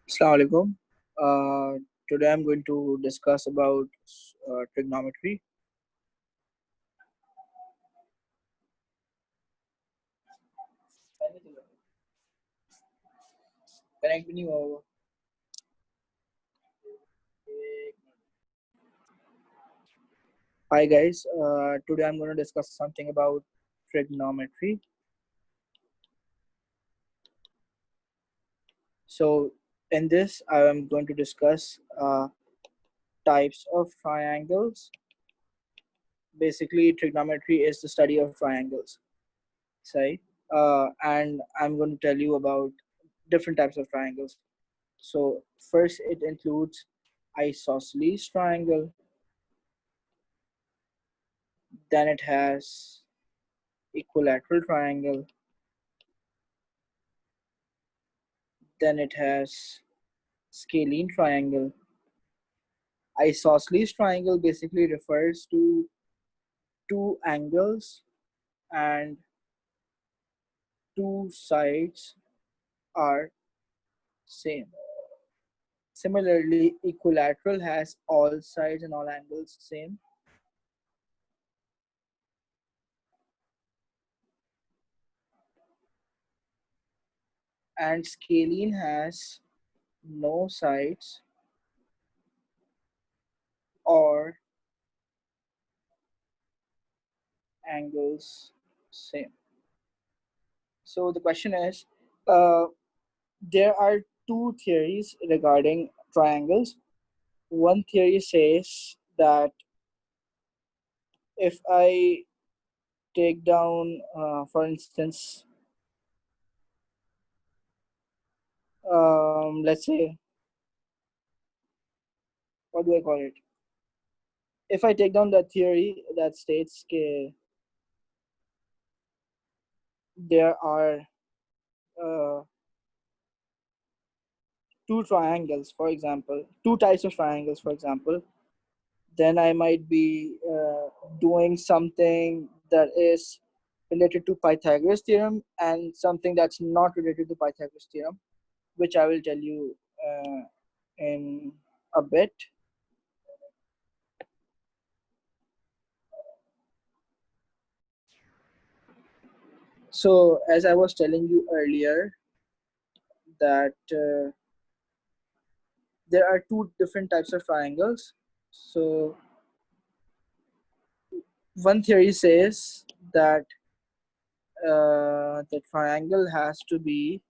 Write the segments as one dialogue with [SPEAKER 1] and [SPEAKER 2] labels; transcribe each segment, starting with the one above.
[SPEAKER 1] Assalamu alaikum. Today I'm going to discuss about trigonometry. Connect me over. Hi guys. Today I'm going to discuss something about trigonometry. So in this, I am going to discuss types of triangles. Basically, trigonometry is the study of triangles. Sorry. And I'm going to tell you about different types of triangles. So first, it includes isosceles triangle. Then it has equilateral triangle. Then it has scalene triangle. Isosceles triangle basically refers to two angles and two sides are same. Similarly, equilateral has all sides and all angles same. And scalene has no sides or angles same. So the question is, uh, there are two theories regarding triangles. One theory says that if I take down, for instance, let's say, what do I call it? If I take down the theory that states there are uh, two triangles, for example, two types of triangles, for example, then I might be doing something that is related to Pythagoras theorem and something that's not related to Pythagoras theorem, which I will tell you in a bit. So, as I was telling you earlier, that there are two different types of triangles. So, one theory says that the triangle has to be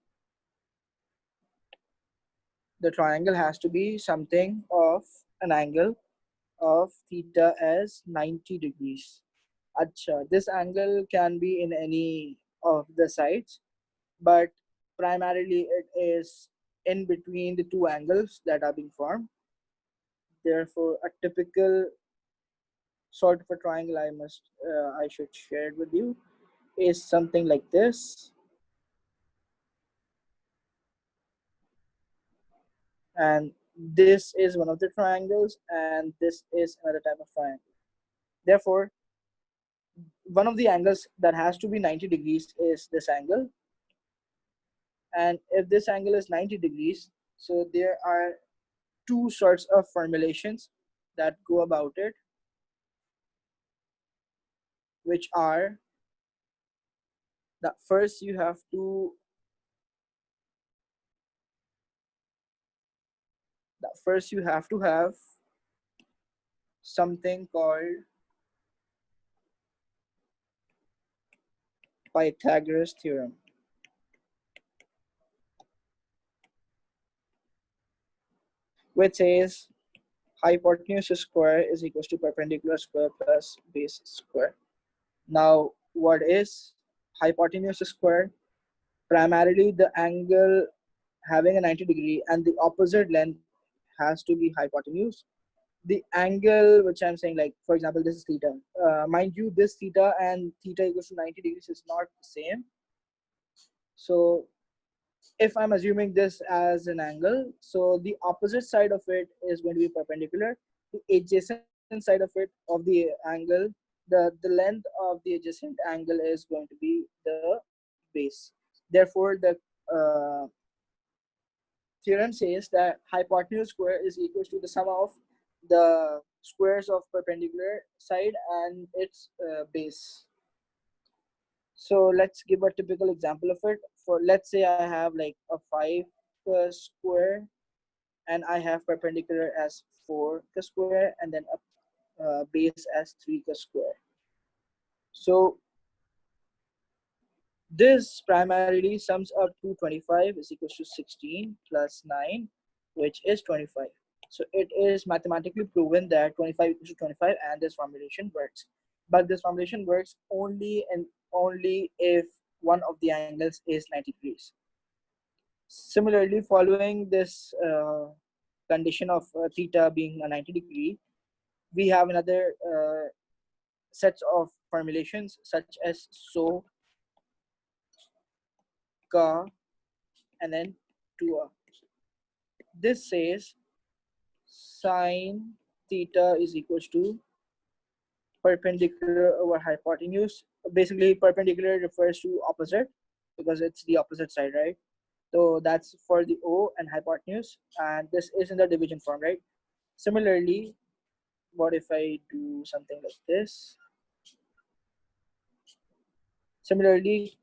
[SPEAKER 1] something of an angle of theta as 90 degrees. Acha, this angle can be in any of the sides, but primarily it is in between the two angles that are being formed. Therefore, a typical sort of a triangle I should share it with you is something like this, and this is one of the triangles, and this is another type of triangle. Therefore, one of the angles that has to be 90 degrees is this angle, and if this angle is 90 degrees, so there are two sorts of formulations that go about it, which are that first you have to have something called Pythagoras theorem, which says hypotenuse square is equals to perpendicular square plus base square. Now, what is hypotenuse square? Primarily the angle having a 90 degree and the opposite length has to be hypotenuse. The angle which I'm saying, like for example, this is theta. Mind you, this theta and theta equals to 90 degrees is not the same. So if I'm assuming this as an angle, so the opposite side of it is going to be perpendicular. The adjacent side of it, of the angle, the length of the adjacent angle is going to be the base. Therefore, the theorem says that hypotenuse square is equal to the sum of the squares of perpendicular side and its base. So let's give a typical example of it. For let's say I have like a 5 square, and I have perpendicular as 4 square, and then a base as 3 square. So this primarily sums up to 25 is equals to 16 plus 9, which is 25. So it is mathematically proven that 25 equals to 25, and this formulation works. But this formulation works only if one of the angles is 90 degrees. Similarly, following this condition of theta being a 90 degree, we have another sets of formulations such as so, ka, and then 2a. This says sine theta is equals to perpendicular over hypotenuse. Basically, perpendicular refers to opposite because it's the opposite side, right? So that's for the O and hypotenuse, and this is in the division form, right? Similarly, what if I do something like this? Similarly,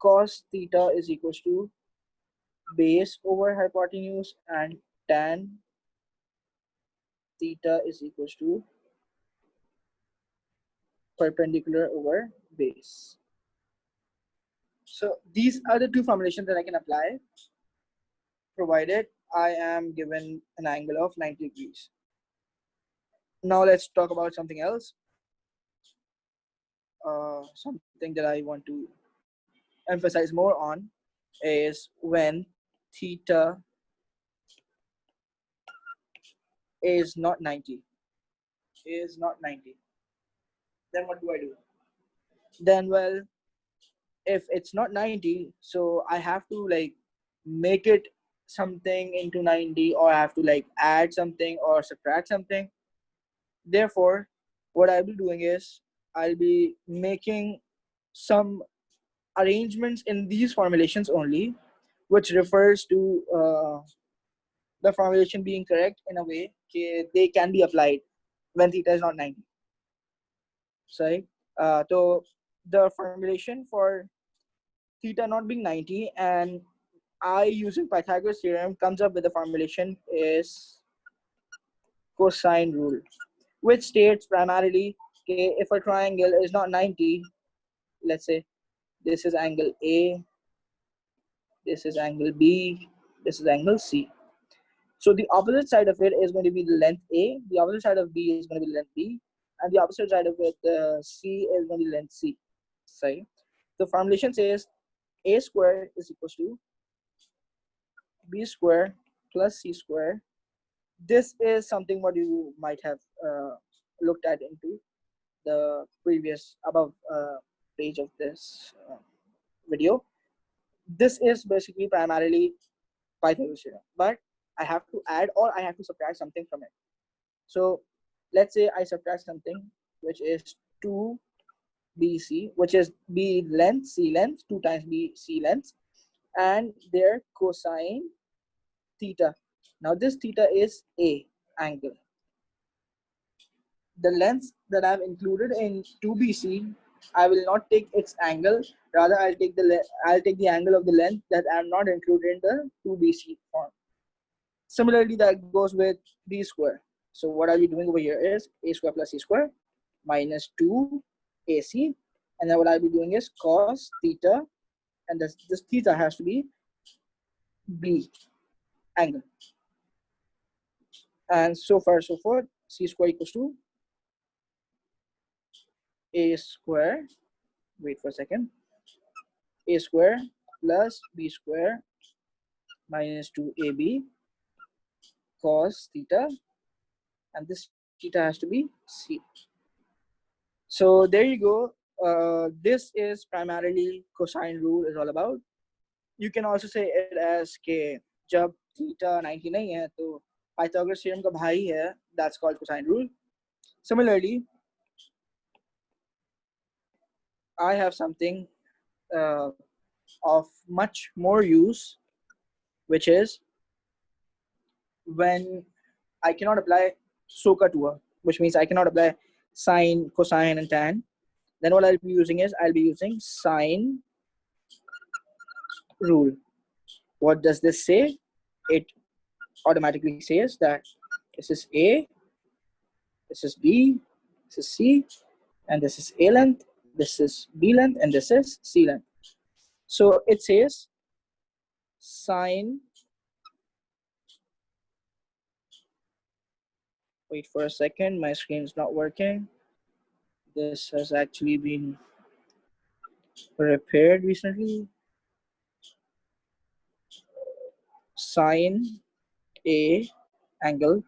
[SPEAKER 1] cos theta is equals to base over hypotenuse, and tan theta is equals to perpendicular over base. So these are the two formulations that I can apply, provided I am given an angle of 90 degrees. Now let's talk about something else. Something that I want to emphasize more on is when theta is not 90. Then what do I do? Then, well, if it's not 90, so I have to like make it something into 90, or I have to like add something or subtract something. Therefore, what I'll be doing is I'll be making some arrangements in these formulations only, which refers to the formulation being correct in a way they can be applied when theta is not 90. Sorry. So the formulation for theta not being 90, and I using Pythagoras theorem comes up with the formulation is cosine rule, which states primarily, okay, if a triangle is not 90, let's say this is angle A, this is angle B, this is angle C. So the opposite side of it is going to be the length A, the opposite side of B is going to be the length B, and the opposite side of it, C, is going to be length C. Sorry. The formulation says A square is equals to B square plus C square. This is something what you might have looked at into the previous above page of this video. This is basically primarily Pythagoras theorem, but I have to add or I have to subtract something from it. So let's say I subtract something which is 2BC, which is B length, C length, 2 times B C length, and their cosine theta. Now this theta is A angle. The length that I've included in 2BC, I will not take its angle. Rather, I'll take the angle of the length that I'm not included in the 2BC form. Similarly, that goes with B square. So what I'll be doing over here is A square plus C square minus 2AC, and then what I'll be doing is cos theta, and this theta has to be B angle, and so far so forth. C square equals to A square, wait for a second, A square plus B square minus 2AB cos theta, and this theta has to be C. So there you go. This is primarily cosine rule is all about. You can also say it as कि जब theta 90 नहीं है तो Pythagoras theorem का भाई है, that's called cosine rule. Similarly, I have something of much more use, which is when I cannot apply SOHCAHTOA, which means I cannot apply sine, cosine, and tan, then what I'll be using is I'll be using sine rule. What does this say? It automatically says that this is A, this is B, this is C, and this is A length, this is B length, and this is C length. So it says sine, wait for a second, my screen is not working. This has actually been repaired recently. Sine A angle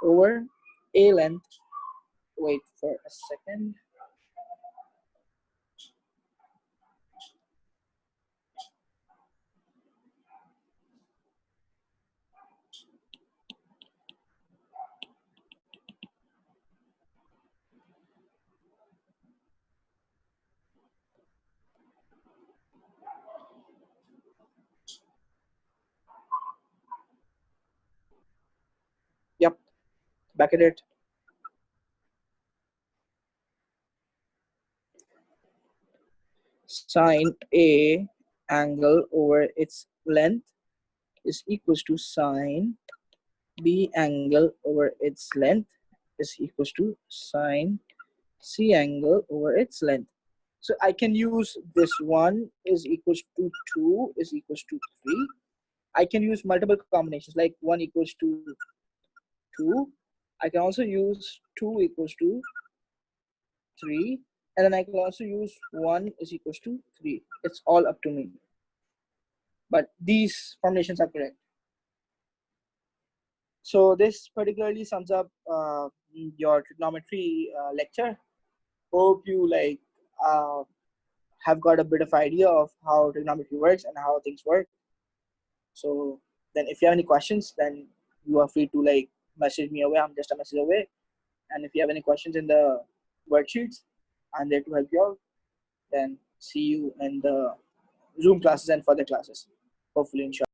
[SPEAKER 1] over A length. Wait for a second. Yep, back at it. Sine A angle over its length is equals to sine B angle over its length is equals to sine C angle over its length. So I can use this 1 is equals to 2 is equals to 3. I can use multiple combinations like 1 equals to 2. I can also use 2 equals to 3. And then I can also use 1 is equals to 3. It's all up to me. But these combinations are correct. So this particularly sums up your trigonometry lecture. Hope you have got a bit of idea of how trigonometry works and how things work. So then if you have any questions, then you are free to message me away. I'm just a message away. And if you have any questions in the worksheets, I'm there to help you out. Then see you in the Zoom classes and further classes, hopefully, inshallah.